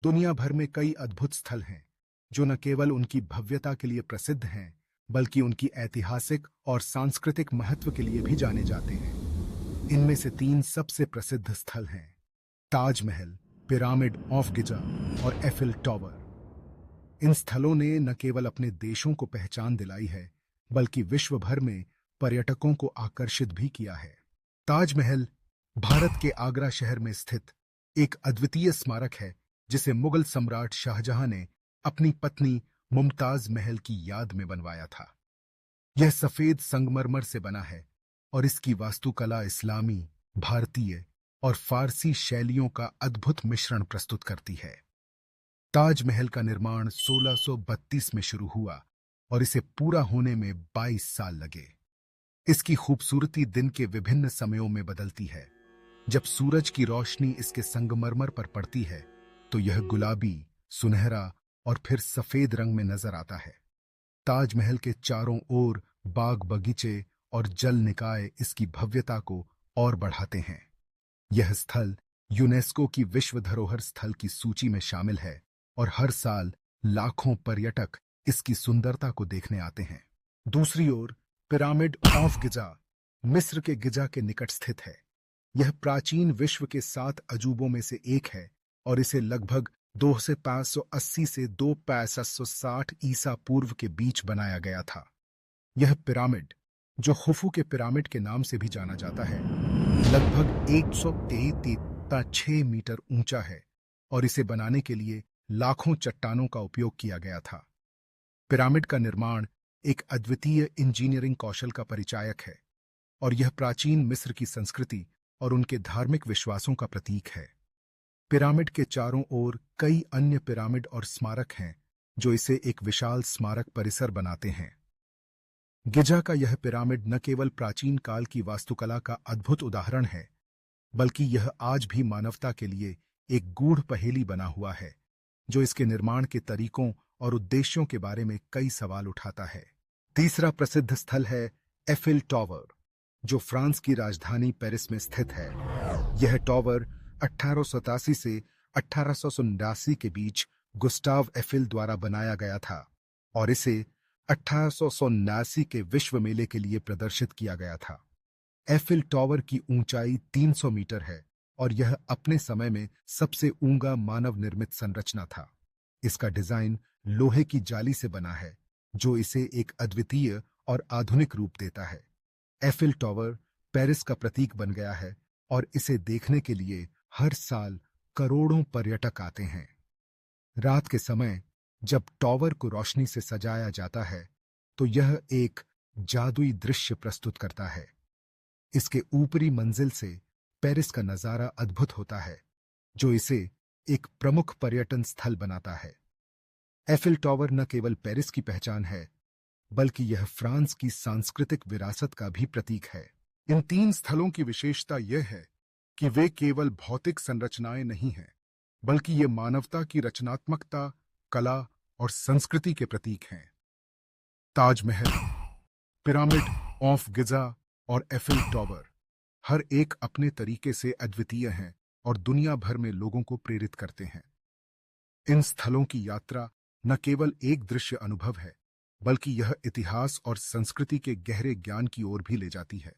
दुनिया भर में कई अद्भुत स्थल हैं जो न केवल उनकी भव्यता के लिए प्रसिद्ध हैं बल्कि उनकी ऐतिहासिक और सांस्कृतिक महत्व के लिए भी जाने जाते हैं। इनमें से तीन सबसे प्रसिद्ध स्थल हैं ताजमहल, पिरामिड ऑफ गिजा और एफिल टॉवर। इन स्थलों ने न केवल अपने देशों को पहचान दिलाई है बल्कि विश्व भर में पर्यटकों को आकर्षित भी किया है। ताजमहल भारत के आगरा शहर में स्थित एक अद्वितीय स्मारक है जिसे मुगल सम्राट शाहजहां ने अपनी पत्नी मुमताज महल की याद में बनवाया था। यह सफेद संगमरमर से बना है और इसकी वास्तुकला इस्लामी, भारतीय और फारसी शैलियों का अद्भुत मिश्रण प्रस्तुत करती है। ताजमहल का निर्माण 1632 में शुरू हुआ और इसे पूरा होने में 22 साल लगे। इसकी खूबसूरती दिन के विभिन्न समयों में बदलती है। जब सूरज की रोशनी इसके संगमरमर पर पड़ती है तो यह गुलाबी, सुनहरा और फिर सफेद रंग में नजर आता है। ताजमहल के चारों ओर बाग बगीचे और जल निकाय इसकी भव्यता को और बढ़ाते हैं। यह स्थल यूनेस्को की विश्व धरोहर स्थल की सूची में शामिल है और हर साल लाखों पर्यटक इसकी सुंदरता को देखने आते हैं। दूसरी ओर पिरामिड ऑफ गिजा मिस्र के गिजा के निकट स्थित है। यह प्राचीन विश्व के 7 अजूबों में से एक है और इसे लगभग 2580 से 2560 ईसा पूर्व के बीच बनाया गया था। यह पिरामिड, जो खुफू के पिरामिड के नाम से भी जाना जाता है, लगभग 133.6 मीटर ऊंचा है और इसे बनाने के लिए लाखों चट्टानों का उपयोग किया गया था। पिरामिड का निर्माण एक अद्वितीय इंजीनियरिंग कौशल का परिचायक है और यह प्राचीन मिस्र की संस्कृति और उनके धार्मिक विश्वासों का प्रतीक है। पिरामिड के चारों ओर कई अन्य पिरामिड और स्मारक हैं जो इसे एक विशाल स्मारक परिसर बनाते हैं। गिजा का यह पिरामिड न केवल प्राचीन काल की वास्तुकला का अद्भुत उदाहरण है बल्कि यह आज भी मानवता के लिए एक गूढ़ पहेली बना हुआ है जो इसके निर्माण के तरीकों और उद्देश्यों के बारे में कई सवाल उठाता है। तीसरा प्रसिद्ध स्थल है एफिल टॉवर, जो फ्रांस की राजधानी पेरिस में स्थित है। यह टॉवर 1887 से 1889 के बीच गुस्टाव एफिल द्वारा बनाया गया था और इसे 1879 के विश्व मेले के लिए प्रदर्शित किया गया था। एफिल टॉवर की ऊंचाई 300 मीटर है और यह अपने समय में सबसे ऊंचा मानव निर्मित संरचना था। इसका डिजाइन लोहे की जाली से बना है जो इसे एक अद्वितीय और आधुनिक रूप देता है। एफिल टॉवर पेरिस का प्रतीक बन गया है और इसे देखने के लिए हर साल करोड़ों पर्यटक आते हैं। रात के समय जब टॉवर को रोशनी से सजाया जाता है तो यह एक जादुई दृश्य प्रस्तुत करता है। इसके ऊपरी मंजिल से पेरिस का नजारा अद्भुत होता है जो इसे एक प्रमुख पर्यटन स्थल बनाता है। एफिल टॉवर न केवल पेरिस की पहचान है बल्कि यह फ्रांस की सांस्कृतिक विरासत का भी प्रतीक है। इन तीन स्थलों की विशेषता यह है कि वे केवल भौतिक संरचनाएं नहीं हैं बल्कि ये मानवता की रचनात्मकता, कला और संस्कृति के प्रतीक हैं। ताजमहल, पिरामिड ऑफ गिजा और एफिल टॉवर हर एक अपने तरीके से अद्वितीय हैं और दुनिया भर में लोगों को प्रेरित करते हैं। इन स्थलों की यात्रा न केवल एक दृश्य अनुभव है बल्कि यह इतिहास और संस्कृति के गहरे ज्ञान की ओर भी ले जाती है।